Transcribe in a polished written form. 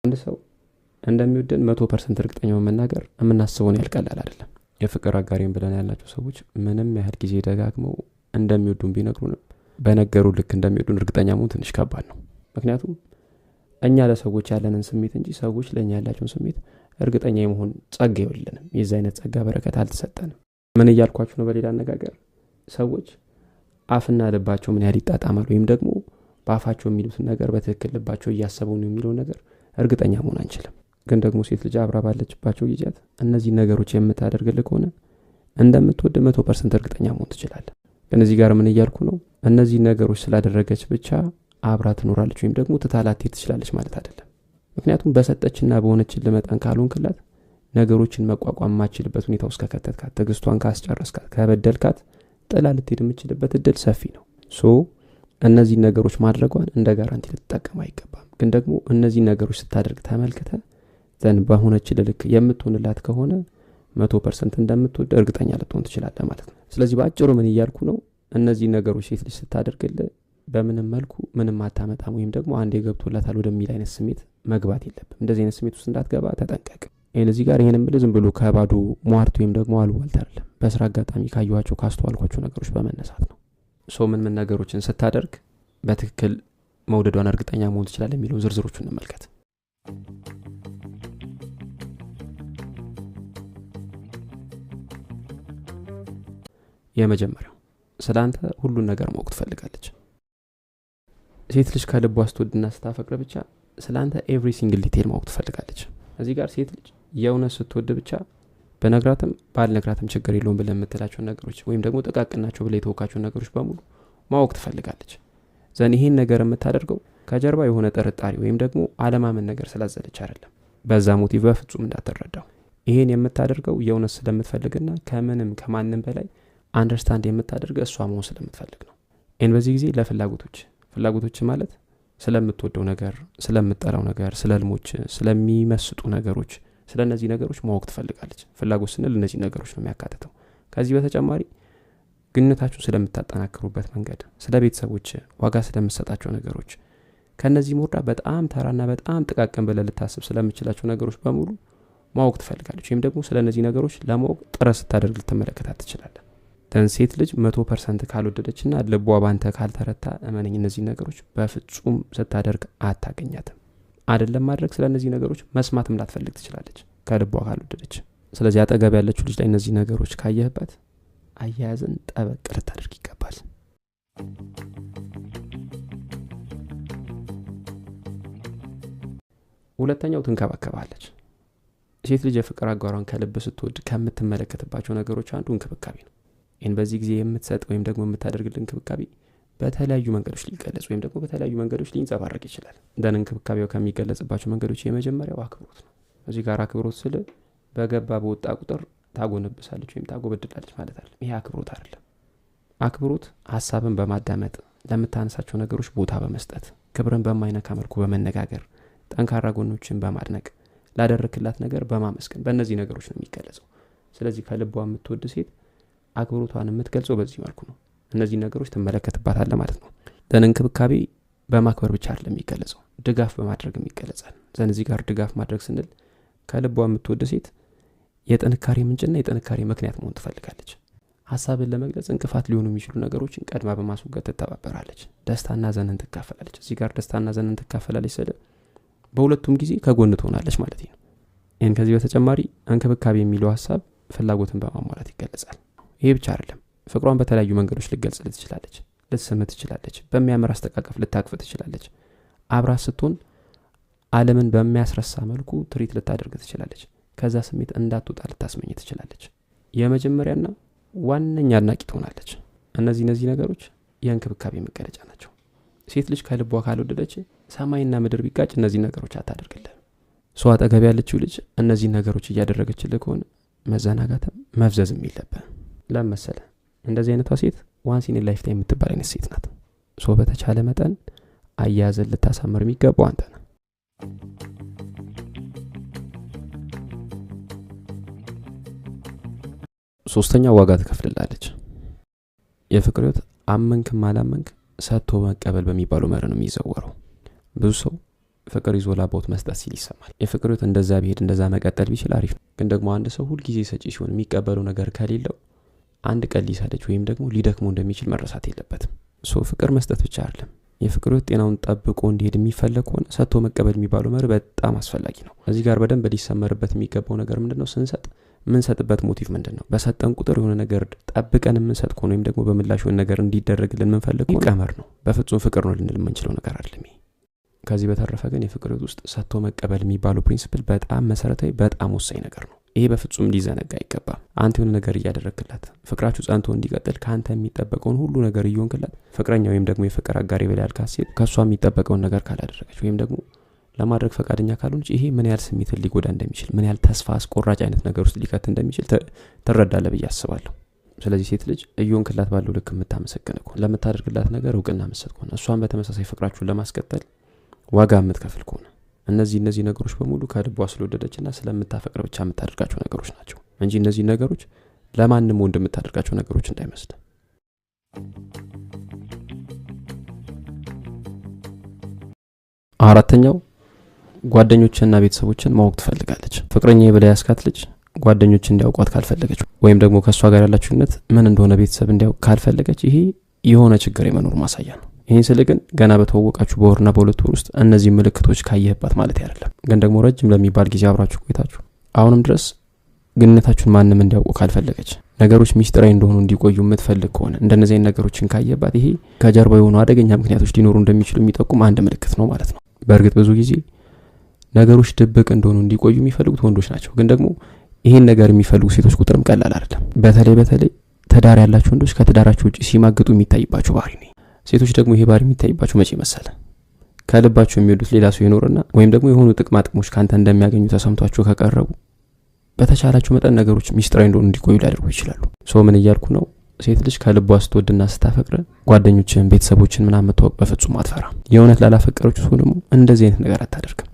አንድ ሰው እንደሚወደን 100% እርግጠኛ መናገር የምናስበውን ያልቀላል አይደለም። የፍቅር አጋሪን ብለን ያላቸው ሰዎች ምንም ያህል ጊዜ ደጋግመው እንደሚወዱን ቢነግሩንም በነገሩ ልክ እንደሚወዱን እርግጠኛ መሆን ትንሽ ከባድ ነው። ምክንያቱም እኛ ለሰዎች ያለንን ስሜት እንጂ ሰዎች ለኛ ያላቸውን ስሜት እርግጠኛ የመሆን ጸጋ የለንም። የዛ አይነት ጸጋ በረከት አልተሰጠንም። ምን እያልኳችሁ ነው? በሌላ አነጋገር ሰዎች አፍና ልባቸው ምን ያህል ይጣጣማል ወይም ደግሞ በአፋቸው የሚሉትን ነገር በትክክል ልባቸው እያሰቡ ነው የሚለው ነገር እርግጠኛ መሆን አንችልም። ግን ደግሞ ሴት ልጅ አብራ ባለችባቸው ጊዜያት እነዚህ ነገሮች የምታደርግልህ ከሆነ እንደምትወድ 100% እርግጠኛ መሆን ትችላለህ። ግን እዚህ ጋር ምን እያልኩ ነው? እነዚህ ነገሮች ስላደረገች ብቻ አብራ ትኖራለች ወይም ደግሞ ትታላት ትችላለች ማለት አይደለም። ምክንያቱም በሰጠችና በሆነችልህ መጠን ካልሆንክላት ነገሮችን መቋቋም ማችልበት ሁኔታ ውስጥ ከከተትካት፣ ትዕግስቷን ካስጨረስካት፣ ከበደልካት ጥላ ልትሄድ የምችልበት እድል ሰፊ ነው። እነዚህ ነገሮች ማድረጓን እንደ ጋራንቲ ልትጠቀም አይገባም። ግን ደግሞ እነዚህ ነገሮች ስታደርግ ተመልክተ ዘን በሆነችልህ ልክ የምትሆንላት ከሆነ 100% እንደምትወድ እርግጠኛ ልትሆን ትችላለህ ማለት ነው። ስለዚህ በአጭሩ ምን እያልኩ ነው? እነዚህ ነገሮች ሴት ልጅ ስታደርግልህ በምንም መልኩ ምንም አታመጣም ወይም ደግሞ አንዴ ገብቶላታል ወደሚል አይነት ስሜት መግባት የለብም። እንደዚህ አይነት ስሜት ውስጥ እንዳትገባ ተጠንቀቅ። እዚህ ጋር ይሄንን ብለህ ዝም ብሎ ከባዶ ሟርት ወይም ደግሞ አልዋልት አይደለም። በስራ አጋጣሚ ካየኋቸው ካስተዋልኳቸው ነገሮች በመነሳት ነው። ምን ነገሮችን ስታደርግ በትክክል መውደዷን እርግጠኛ መሆን ትችላለህ የሚለው ዝርዝሮቹን እንመልከት። የመጀመሪያው ስላንተ ሁሉን ነገር ማወቅ ትፈልጋለች። ሴት ልጅ ከልቧ ስትወድና ስታፈቅር ብቻ ስላንተ ኤቭሪ ሲንግል ዲቴል ማወቅ ትፈልጋለች። እዚህ ጋር ሴት ልጅ የእውነት ስትወድ ብቻ በነግራትም ባልነግራትም ችግር የለውም ብለህ የምትላቸው ነገሮች ወይም ደግሞ ጥቃቅናቸው ብለህ የተወካቸው ነገሮች በሙሉ ማወቅ ትፈልጋለች። ይሄን ነገር የምታደርገው ከጀርባ የሆነ ጥርጣሬ ወይም ደግሞ አለማመን ነገር ስላዘለች አይደለም። በዛ ሞቲቭ በፍጹም እንዳትረዳው። ይሄን የምታደርገው የእውነት ስለምትፈልግና ከምንም ከማንም በላይ አንደርስታንድ የምታደርገው እሷ መሆን ስለምትፈልግ ነው። በዚህ ጊዜ ፍላጎቶች ማለት ስለምትወደው ነገር፣ ስለምትጠላው ነገር፣ ስለ ህልሞች፣ ስለሚመስጡ ነገሮች፣ ስለ እነዚህ ነገሮች ማወቅ ትፈልጋለች። ፍላጎት ስንል እነዚህ ነገሮች ነው የሚያካትተው። ከዚህ በተጨማሪ ግንኙነታችሁን ስለምታጠናክሩበት መንገድ፣ ስለ ቤተሰቦች ዋጋ ስለምትሰጣቸው ነገሮች፣ ከነዚህ ሞርዳ በጣም ተራና በጣም ጥቃቅን ብለህ ልታስብ ስለምችላቸው ነገሮች በሙሉ ማወቅ ትፈልጋለች። ወይም ደግሞ ስለ እነዚህ ነገሮች ለማወቅ ጥረት ስታደርግ ልትመለከታት ትችላለህ። ሴት ልጅ 100% ካልወደደችና ልቧ ባንተ ካልተረታ እመነኝ እነዚህ ነገሮች በፍጹም ስታደርግ አታገኛትም። አይደለም ማድረግ ስለ እነዚህ ነገሮች መስማትም ላትፈልግ ትችላለች ከልቧ ካልወደደች። ስለዚህ አጠገብ ያለችው ልጅ ላይ እነዚህ ነገሮች ካየህበት አያያዝን ጠበቅ ልታደርግ ይገባል። ሁለተኛው ትንከባከባለች። ሴት ልጅ የፍቅር አጋሯን ከልብ ስትወድ ከምትመለከትባቸው ነገሮች አንዱ እንክብካቤ ነው። በዚህ ጊዜ የምትሰጥ ወይም ደግሞ የምታደርግልን እንክብካቤ በተለያዩ መንገዶች ሊገለጽ ወይም ደግሞ በተለያዩ መንገዶች ሊንጸባረቅ ይችላል። እንክብካቤው ከሚገለጽባቸው መንገዶች የመጀመሪያው አክብሮት ነው። እዚህ ጋር አክብሮት ስል በገባ በወጣ ቁጥር ታጎነብሳለች ወይም ታጎበድላለች ማለት አይደለም። ይሄ አክብሮት አይደለም። አክብሮት ሐሳብን በማዳመጥ ለምታነሳቸው ነገሮች ቦታ በመስጠት ክብርን በማይነካ መልኩ በመነጋገር ጠንካራ ጎኖችን በማድነቅ ላደረክላት ነገር በማመስገን በእነዚህ ነገሮች ነው የሚገለጸው። ስለዚህ ከልቧ የምትወድ ሴት አክብሮቷን የምትገልጸው በዚህ መልኩ ነው። እነዚህ ነገሮች ትመለከትባታለህ ማለት ነው። እንክብካቤ በማክበር ብቻ አይደለም የሚገለጸው፣ ድጋፍ በማድረግም ይገለጻል። እዚህ ጋር ድጋፍ ማድረግ ስንል ከልቧ የምትወድ ሴት የጥንካሬ ምንጭና የጥንካሬ ምክንያት መሆን ትፈልጋለች። ሐሳብን ለመግለጽ እንቅፋት ሊሆኑ የሚችሉ ነገሮችን ቀድማ በማስወገድ ትተባበራለች። ደስታና ዘንን ትካፈላለች። እዚህ ጋር ደስታና ዘንን ትካፈላለች ስለ በሁለቱም ጊዜ ከጎን ትሆናለች ማለት ነው። ከዚህ በተጨማሪ እንክብካቤ የሚለው ሐሳብ ፍላጎትን በማሟላት ይገለጻል። ይሄ ብቻ አይደለም። ፍቅሯን በተለያዩ መንገዶች ልትገልጽ ትችላለች። ልትስምት ትችላለች። በሚያምር አስተቃቀፍ ልታቅፍ ትችላለች። አብራ ስትሆን ዓለምን በሚያስረሳ መልኩ ትሪት ልታደርግ ትችላለች። ከዛ ስሜት እንዳትወጣ ልታስመኝ ትችላለች። የመጀመሪያና ዋነኛ አድናቂ ትሆናለች። እነዚህ ነገሮች የእንክብካቤ መገለጫ ናቸው። ሴት ልጅ ከልቧ ካልወደደች ሰማይና ምድር ቢጋጭ እነዚህ ነገሮች አታደርግልህ። ሰው አጠገብ ያለችው ልጅ እነዚህ ነገሮች እያደረገችልህ ከሆነ መዘናጋትም መፍዘዝም የለብህ። ለመሰለ እንደዚህ አይነቷ ሴት ዋንስ ኢን ላይፍ ታይም የምትባል አይነት ሴት ናት። በተቻለ መጠን አያያዝን ልታሳምር የሚገባው አንተ ነህ። ሶስተኛ ዋጋ ትከፍልላለች። የፍቅር ህይወት አመንክም አላመንክ ሰጥቶ መቀበል በሚባለው መርህ ነው የሚዘወረው። ብዙ ሰው ፍቅር ይዞ ላቦት መስጠት ሲል ይሰማል። የፍቅር ህይወት እንደዛ ቢሄድ እንደዛ መቀጠል ቢችል አሪፍ ነው። ግን ደግሞ አንድ ሰው ሁል ጊዜ ሰጪ ሲሆን የሚቀበለው ነገር ከሌለው አንድ ቀን ሊሰለች ወይም ደግሞ ሊደክመው እንደሚችል መረሳት የለበትም። ፍቅር መስጠት ብቻ አይደለም። የፍቅር ህይወት ጤናውን ጠብቆ እንዲሄድ የሚፈልግ ከሆነ ሰጥቶ መቀበል የሚባለው መርህ በጣም አስፈላጊ ነው። እዚህ ጋር በደንብ ሊሰመርበት የሚገባው ነገር ምንድነው? ስንሰጥ የምንሰጥበት ሞቲቭ ምንድነው? በሰጠን ቁጥር የሆነ ነገር ጠብቀን የምንሰጥ ከሆነ ወይም ደግሞ በምላሽ የሆነ ነገር እንዲደረግልን የምንፈልግ ከሆነ ቀመር ነው። በፍጹም ፍቅር ነው ልንል የምንችለው ነገር አይደለም። ከዚህ በተረፈ ግን የፍቅር ህይወት ውስጥ ሰጥቶ መቀበል የሚባለው ፕሪንሲፕል በጣም መሰረታዊ፣ በጣም ወሳኝ ነገር ነው። ይሄ በፍጹም ሊዘነጋ አይገባም። አንተ የሆነ ነገር እያደረግክላት ፍቅራችሁ ጸንቶ እንዲቀጥል ካንተ የሚጠበቀውን ሁሉ ነገር እየሆንክላት ፍቅረኛ ወይም ደግሞ የፍቅር አጋሪ ብለህ ያልካት ሴት ከሷ የሚጠበቀውን ነገር ካላደረገች ወይም ደግሞ ለማድረግ ፈቃደኛ ካልሆነች ይሄ ምን ያህል ስሜትን ሊጎዳ እንደሚችል፣ ምን ያህል ተስፋ አስቆራጭ አይነት ነገር ውስጥ ሊከት እንደሚችል ትረዳለህ ብዬ አስባለሁ። ስለዚህ ሴት ልጅ እየሆንክላት ባለው ልክ የምታመሰግን ከሆነ፣ ለምታደርግላት ነገር እውቅና መስጠት ከሆነ፣ እሷን በተመሳሳይ ፍቅራችሁን ለማስቀጠል ዋጋ የምትከፍል ከሆነ እነዚህ ነገሮች በሙሉ ከልቧ ስለወደደችና ስለምታፈቅር ብቻ የምታደርጋቸው ነገሮች ናቸው እንጂ እነዚህ ነገሮች ለማንም ወንድ የምታደርጋቸው ነገሮች እንዳይመስል። አራተኛው ጓደኞችና ቤተሰቦችን ማወቅ ትፈልጋለች። ፍቅረኛ ብላ ያስካት ልጅ ጓደኞች እንዲያውቋት ካልፈለገች ወይም ደግሞ ከሷ ጋር ያላችሁ ግንኙነት ምን እንደሆነ ቤተሰብ እንዲያውቅ ካልፈለገች ይሄ የሆነ ችግር የመኖር ማሳያ ነው። ይሄን ስለ ግን ገና በተዋወቃችሁ በወርና በሁለት ወር ውስጥ እነዚህ ምልክቶች ካየህባት ማለት አይደለም። ግን ደግሞ ረጅም ለሚባል ጊዜ አብራችሁ ቆይታችሁ አሁንም ድረስ ግንኙነታችሁን ማንም እንዲያውቁ ካልፈለገች፣ ነገሮች ሚስጥራዊ እንደሆኑ እንዲቆዩ የምትፈልግ ከሆነ እንደነዚህ ነገሮችን ካየህባት ይሄ ከጀርባ የሆኑ አደገኛ ምክንያቶች ሊኖሩ እንደሚችሉ የሚጠቁም አንድ ምልክት ነው ማለት ነው። በእርግጥ ብዙ ጊዜ ነገሮች ድብቅ እንደሆኑ እንዲቆዩ የሚፈልጉት ወንዶች ናቸው። ግን ደግሞ ይሄን ነገር የሚፈልጉ ሴቶች ቁጥርም ቀላል አይደለም። በተለይ ትዳር ያላቸው ወንዶች ከትዳራቸው ውጪ ሲማግጡ የሚታይባቸው ባህሪ ነው። ሴቶች ደግሞ ይሄ ባህሪ የሚታይባቸው መቼ መሰለ? ከልባቸው የሚወዱት ሌላ ሰው ይኖርና ወይም ደግሞ የሆኑ ጥቅማ ጥቅሞች ካንተ እንደሚያገኙ ተሰምቷቸው ከቀረቡ በተቻላቸው መጠን ነገሮች ሚስጥራዊ እንደሆኑ እንዲቆዩ ሊያደርጉ ይችላሉ። ምን እያልኩ ነው? ሴት ልጅ ከልቧ ስትወድና ስታፈቅር ጓደኞችን፣ ቤተሰቦችን ምናምን መተዋወቅ በፍጹም አትፈራ። የእውነት ላላፈቀረችው ሰው ደግሞ እንደዚህ አይነት ነገር አታደርግም።